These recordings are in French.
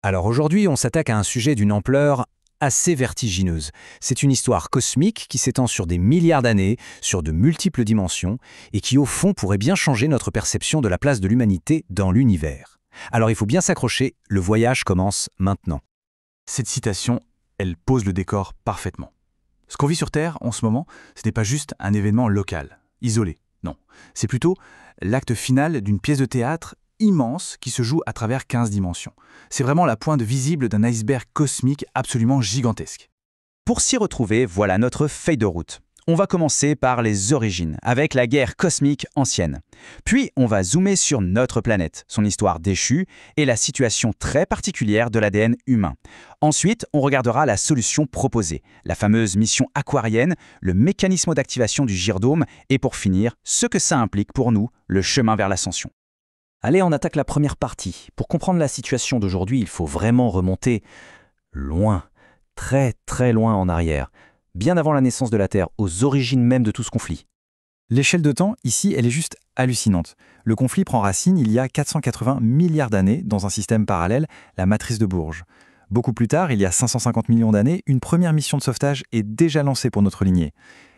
Alors aujourd'hui, on s'attaque à un sujet d'une ampleur assez vertigineuse. C'est une histoire cosmique qui s'étend sur des milliards d'années, sur de multiples dimensions, et qui au fond pourrait bien changer notre perception de la place de l'humanité dans l'univers. Alors il faut bien s'accrocher, le voyage commence maintenant. Cette citation, elle pose le décor parfaitement. Ce qu'on vit sur Terre en ce moment, ce n'est pas juste un événement local, isolé, non. C'est plutôt l'acte final d'une pièce de théâtre immense qui se joue à travers 15 dimensions. C'est vraiment la pointe visible d'un iceberg cosmique absolument gigantesque. Pour s'y retrouver, voilà notre feuille de route. On va commencer par les origines, avec la guerre cosmique ancienne. Puis, on va zoomer sur notre planète, son histoire déchue et la situation très particulière de l'ADN humain. Ensuite, on regardera la solution proposée, la fameuse mission aquarienne, le mécanisme d'activation du gyrodome et pour finir, ce que ça implique pour nous, le chemin vers l'ascension. Allez, on attaque la première partie. Pour comprendre la situation d'aujourd'hui, il faut vraiment remonter loin, très très loin en arrière, bien avant la naissance de la Terre, aux origines même de tout ce conflit. L'échelle de temps, ici, elle est juste hallucinante. Le conflit prend racine il y a 480 milliards d'années dans un système parallèle, la matrice de Bourges. Beaucoup plus tard, il y a 550 millions d'années, une première mission de sauvetage est déjà lancée pour notre lignée.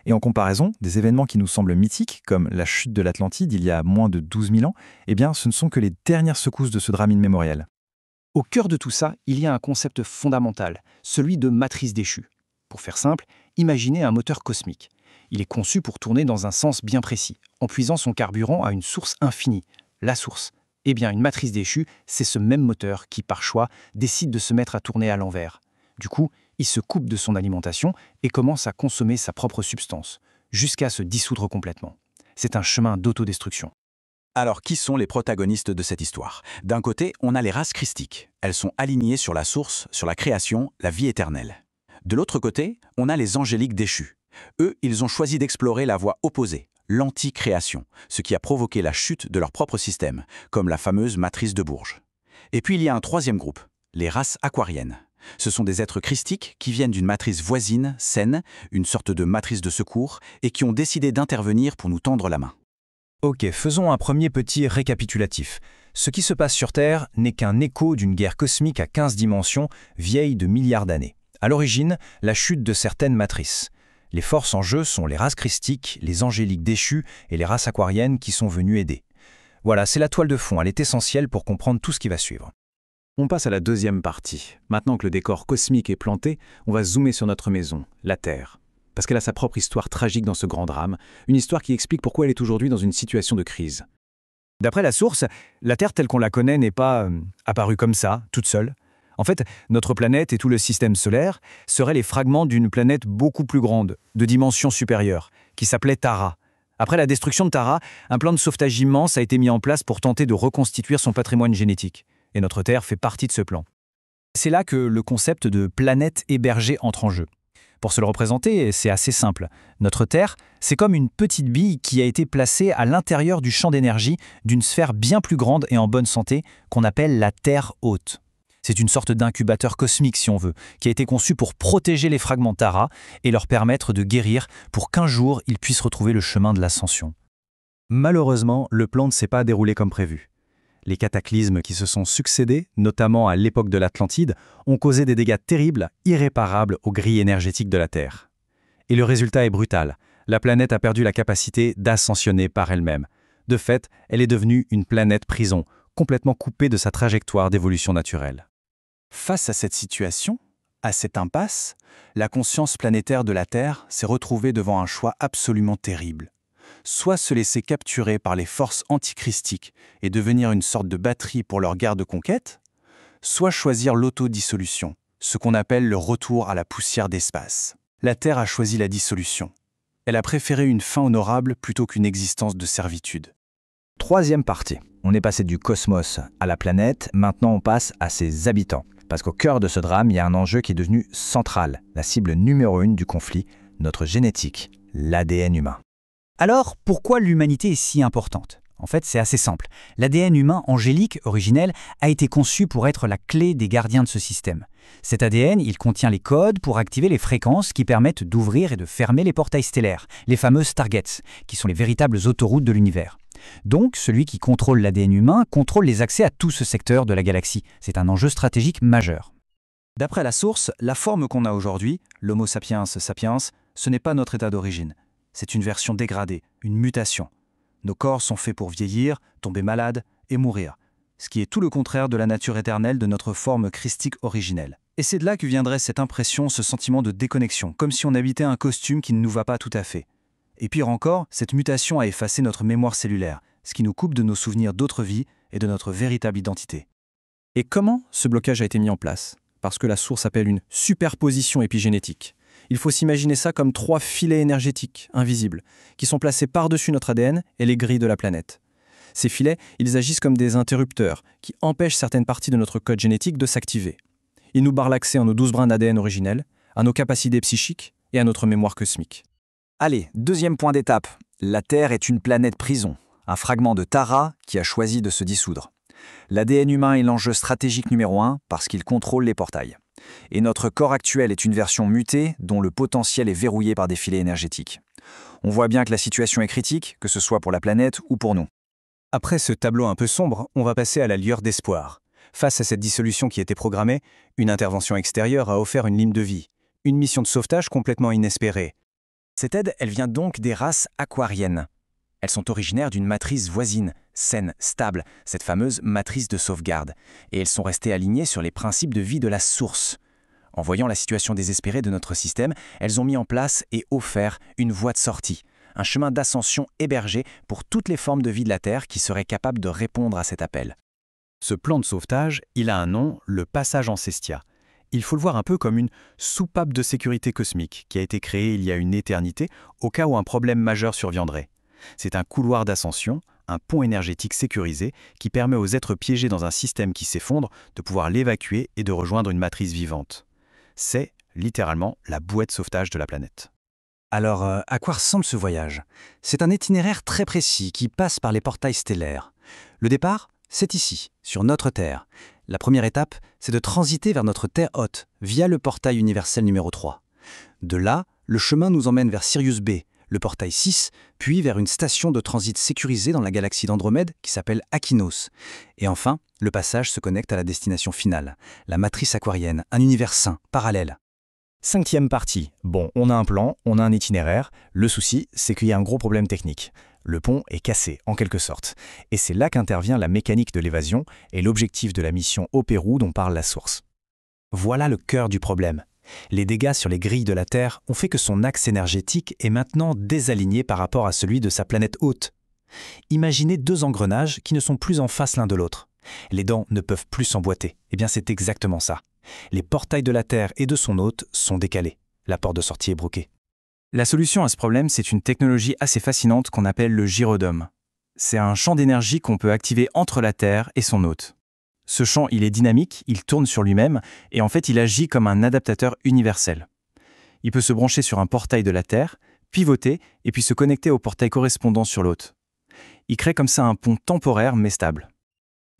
Et en comparaison, des événements qui nous semblent mythiques, comme la chute de l'Atlantide il y a moins de 12 000 ans, eh bien, ce ne sont que les dernières secousses de ce drame immémorial. Au cœur de tout ça, il y a un concept fondamental, celui de matrice déchue. Pour faire simple, imaginez un moteur cosmique. Il est conçu pour tourner dans un sens bien précis, en puisant son carburant à une source infinie, la source. Eh bien, une matrice déchue, c'est ce même moteur qui, par choix, décide de se mettre à tourner à l'envers. Du coup, il se coupe de son alimentation et commence à consommer sa propre substance, jusqu'à se dissoudre complètement. C'est un chemin d'autodestruction. Alors, qui sont les protagonistes de cette histoire? D'un côté, on a les races christiques. Elles sont alignées sur la source, sur la création, la vie éternelle. De l'autre côté, on a les angéliques déchus. Eux, ils ont choisi d'explorer la voie opposée, l'anti-création, ce qui a provoqué la chute de leur propre système, comme la fameuse matrice de Bourges. Et puis il y a un troisième groupe, les races aquariennes. Ce sont des êtres christiques qui viennent d'une matrice voisine, saine, une sorte de matrice de secours, et qui ont décidé d'intervenir pour nous tendre la main. Ok, faisons un premier petit récapitulatif. Ce qui se passe sur Terre n'est qu'un écho d'une guerre cosmique à 15 dimensions, vieille de milliards d'années. À l'origine, la chute de certaines matrices. Les forces en jeu sont les races christiques, les angéliques déchus et les races aquariennes qui sont venues aider. Voilà, c'est la toile de fond, elle est essentielle pour comprendre tout ce qui va suivre. On passe à la deuxième partie. Maintenant que le décor cosmique est planté, on va zoomer sur notre maison, la Terre. Parce qu'elle a sa propre histoire tragique dans ce grand drame, une histoire qui explique pourquoi elle est aujourd'hui dans une situation de crise. D'après la source, la Terre telle qu'on la connaît n'est pas apparue comme ça, toute seule. En fait, notre planète et tout le système solaire seraient les fragments d'une planète beaucoup plus grande, de dimension supérieure, qui s'appelait Tara. Après la destruction de Tara, un plan de sauvetage immense a été mis en place pour tenter de reconstituer son patrimoine génétique. Et notre Terre fait partie de ce plan. C'est là que le concept de planète hébergée entre en jeu. Pour se le représenter, c'est assez simple. Notre Terre, c'est comme une petite bille qui a été placée à l'intérieur du champ d'énergie d'une sphère bien plus grande et en bonne santé qu'on appelle la Terre haute. C'est une sorte d'incubateur cosmique, si on veut, qui a été conçu pour protéger les fragments Tara et leur permettre de guérir pour qu'un jour ils puissent retrouver le chemin de l'ascension. Malheureusement, le plan ne s'est pas déroulé comme prévu. Les cataclysmes qui se sont succédés, notamment à l'époque de l'Atlantide, ont causé des dégâts terribles, irréparables aux grilles énergétiques de la Terre. Et le résultat est brutal. La planète a perdu la capacité d'ascensionner par elle-même. De fait, elle est devenue une planète prison, complètement coupée de sa trajectoire d'évolution naturelle. Face à cette situation, à cette impasse, la conscience planétaire de la Terre s'est retrouvée devant un choix absolument terrible. Soit se laisser capturer par les forces antichristiques et devenir une sorte de batterie pour leur guerre de conquête, soit choisir l'autodissolution, ce qu'on appelle le retour à la poussière d'espace. La Terre a choisi la dissolution. Elle a préféré une fin honorable plutôt qu'une existence de servitude. Troisième partie. On est passé du cosmos à la planète, maintenant on passe à ses habitants. Parce qu'au cœur de ce drame, il y a un enjeu qui est devenu central, la cible numéro 1 du conflit, notre génétique, l'ADN humain. Alors, pourquoi l'humanité est si importante? En fait, c'est assez simple. L'ADN humain angélique, originel, a été conçu pour être la clé des gardiens de ce système. Cet ADN, il contient les codes pour activer les fréquences qui permettent d'ouvrir et de fermer les portails stellaires, les fameuses targets, qui sont les véritables autoroutes de l'univers. Donc, celui qui contrôle l'ADN humain contrôle les accès à tout ce secteur de la galaxie. C'est un enjeu stratégique majeur. D'après la source, la forme qu'on a aujourd'hui, l'Homo sapiens sapiens, ce n'est pas notre état d'origine. C'est une version dégradée, une mutation. Nos corps sont faits pour vieillir, tomber malades et mourir. Ce qui est tout le contraire de la nature éternelle de notre forme christique originelle. Et c'est de là que viendrait cette impression, ce sentiment de déconnexion, comme si on habitait un costume qui ne nous va pas tout à fait. Et pire encore, cette mutation a effacé notre mémoire cellulaire, ce qui nous coupe de nos souvenirs d'autres vies et de notre véritable identité. Et comment ce blocage a été mis en place? Parce que la source appelle une superposition épigénétique. Il faut s'imaginer ça comme 3 filets énergétiques, invisibles, qui sont placés par-dessus notre ADN et les grilles de la planète. Ces filets, ils agissent comme des interrupteurs qui empêchent certaines parties de notre code génétique de s'activer. Ils nous barrent l'accès à nos 12 brins d'ADN originels, à nos capacités psychiques et à notre mémoire cosmique. Allez, deuxième point d'étape. La Terre est une planète prison, un fragment de Tara qui a choisi de se dissoudre. L'ADN humain est l'enjeu stratégique numéro 1 parce qu'il contrôle les portails. Et notre corps actuel est une version mutée dont le potentiel est verrouillé par des filets énergétiques. On voit bien que la situation est critique, que ce soit pour la planète ou pour nous. Après ce tableau un peu sombre, on va passer à la lueur d'espoir. Face à cette dissolution qui était programmée, une intervention extérieure a offert une ligne de vie, une mission de sauvetage complètement inespérée. Cette aide, elle vient donc des races aquariennes. Elles sont originaires d'une matrice voisine, saine, stable, cette fameuse matrice de sauvegarde, et elles sont restées alignées sur les principes de vie de la source. En voyant la situation désespérée de notre système, elles ont mis en place et offert une voie de sortie, un chemin d'ascension hébergé pour toutes les formes de vie de la Terre qui seraient capables de répondre à cet appel. Ce plan de sauvetage, il a un nom, le passage en Cestia. Il faut le voir un peu comme une soupape de sécurité cosmique qui a été créée il y a une éternité au cas où un problème majeur surviendrait. C'est un couloir d'ascension, un pont énergétique sécurisé qui permet aux êtres piégés dans un système qui s'effondre de pouvoir l'évacuer et de rejoindre une matrice vivante. C'est littéralement la bouée de sauvetage de la planète. Alors, à quoi ressemble ce voyage? C'est un itinéraire très précis qui passe par les portails stellaires. Le départ, c'est ici, sur notre Terre. La première étape, c'est de transiter vers notre Terre haute, via le portail universel numéro 3. De là, le chemin nous emmène vers Sirius B, le portail 6, puis vers une station de transit sécurisée dans la galaxie d'Andromède qui s'appelle Akinos. Et enfin, le passage se connecte à la destination finale, la matrice aquarienne, un univers sain, parallèle. 5e partie. Bon, on a un plan, on a un itinéraire. Le souci, c'est qu'il y a un gros problème technique. Le pont est cassé, en quelque sorte. Et c'est là qu'intervient la mécanique de l'évasion et l'objectif de la mission au Pérou dont parle la source. Voilà le cœur du problème. Les dégâts sur les grilles de la Terre ont fait que son axe énergétique est maintenant désaligné par rapport à celui de sa planète hôte. Imaginez 2 engrenages qui ne sont plus en face l'un de l'autre. Les dents ne peuvent plus s'emboîter. Eh bien, c'est exactement ça. Les portails de la Terre et de son hôte sont décalés. La porte de sortie est broquée. La solution à ce problème, c'est une technologie assez fascinante qu'on appelle le gyrodome. C'est un champ d'énergie qu'on peut activer entre la Terre et son hôte. Ce champ, il est dynamique, il tourne sur lui-même, et en fait, il agit comme un adaptateur universel. Il peut se brancher sur un portail de la Terre, pivoter, et puis se connecter au portail correspondant sur l'hôte. Il crée comme ça un pont temporaire mais stable.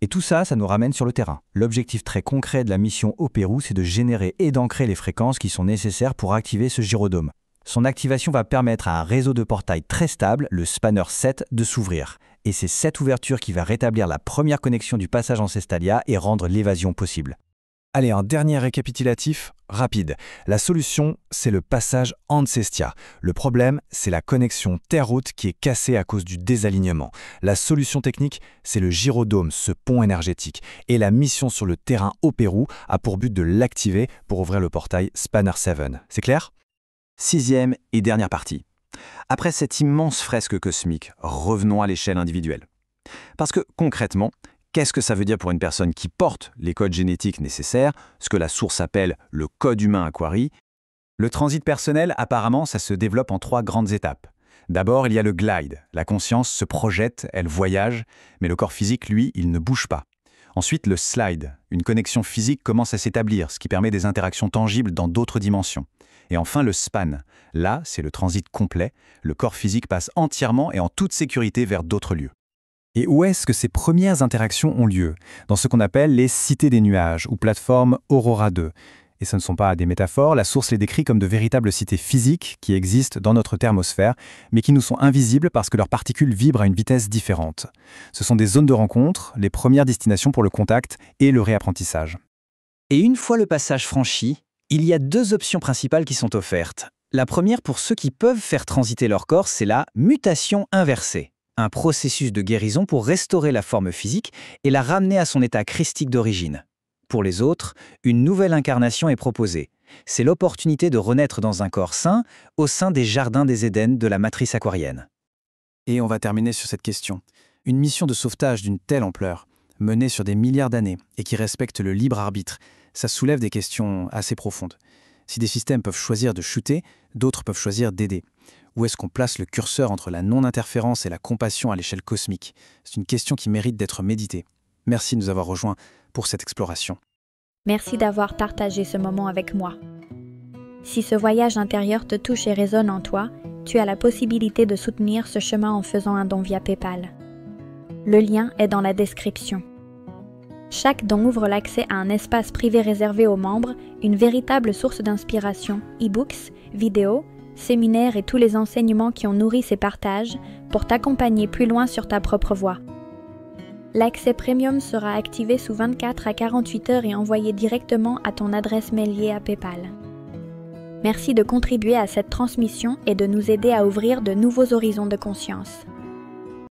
Et tout ça, ça nous ramène sur le terrain. L'objectif très concret de la mission au Pérou, c'est de générer et d'ancrer les fréquences qui sont nécessaires pour activer ce gyrodome. Son activation va permettre à un réseau de portails très stable, le Spanner 7, de s'ouvrir. Et c'est cette ouverture qui va rétablir la première connexion du passage en Cestalia et rendre l'évasion possible. Allez, un dernier récapitulatif rapide. La solution, c'est le passage en Cestia. Le problème, c'est la connexion Terre-Haute qui est cassée à cause du désalignement. La solution technique, c'est le gyrodome, ce pont énergétique. Et la mission sur le terrain au Pérou a pour but de l'activer pour ouvrir le portail Spanner 7. C'est clair ? 6e et dernière partie. Après cette immense fresque cosmique, revenons à l'échelle individuelle. Parce que concrètement, qu'est-ce que ça veut dire pour une personne qui porte les codes génétiques nécessaires, ce que la source appelle le code humain Aquarii? Le transit personnel, apparemment, ça se développe en 3 grandes étapes. D'abord, il y a le glide. La conscience se projette, elle voyage, mais le corps physique, lui, il ne bouge pas. Ensuite, le slide. Une connexion physique commence à s'établir, ce qui permet des interactions tangibles dans d'autres dimensions. Et enfin, le span. Là, c'est le transit complet. Le corps physique passe entièrement et en toute sécurité vers d'autres lieux. Et où est-ce que ces premières interactions ont lieu? Dans ce qu'on appelle les cités des nuages ou plateforme Aurora 2. Et ce ne sont pas des métaphores, la source les décrit comme de véritables cités physiques qui existent dans notre thermosphère, mais qui nous sont invisibles parce que leurs particules vibrent à une vitesse différente. Ce sont des zones de rencontre, les premières destinations pour le contact et le réapprentissage. Et une fois le passage franchi, il y a 2 options principales qui sont offertes. La première, pour ceux qui peuvent faire transiter leur corps, c'est la mutation inversée, un processus de guérison pour restaurer la forme physique et la ramener à son état christique d'origine. Pour les autres, une nouvelle incarnation est proposée. C'est l'opportunité de renaître dans un corps sain au sein des jardins des Éden de la matrice aquarienne. Et on va terminer sur cette question. Une mission de sauvetage d'une telle ampleur, menée sur des milliards d'années et qui respecte le libre arbitre, ça soulève des questions assez profondes. Si des systèmes peuvent choisir de chuter, d'autres peuvent choisir d'aider. Où est-ce qu'on place le curseur entre la non-interférence et la compassion à l'échelle cosmique? C'est une question qui mérite d'être méditée. Merci de nous avoir rejoints pour cette exploration. Merci d'avoir partagé ce moment avec moi. Si ce voyage intérieur te touche et résonne en toi, tu as la possibilité de soutenir ce chemin en faisant un don via PayPal. Le lien est dans la description. Chaque don ouvre l'accès à un espace privé réservé aux membres, une véritable source d'inspiration, e-books, vidéos, séminaires et tous les enseignements qui ont nourri ces partages pour t'accompagner plus loin sur ta propre voie. L'accès premium sera activé sous 24 à 48 heures et envoyé directement à ton adresse mail liée à PayPal. Merci de contribuer à cette transmission et de nous aider à ouvrir de nouveaux horizons de conscience.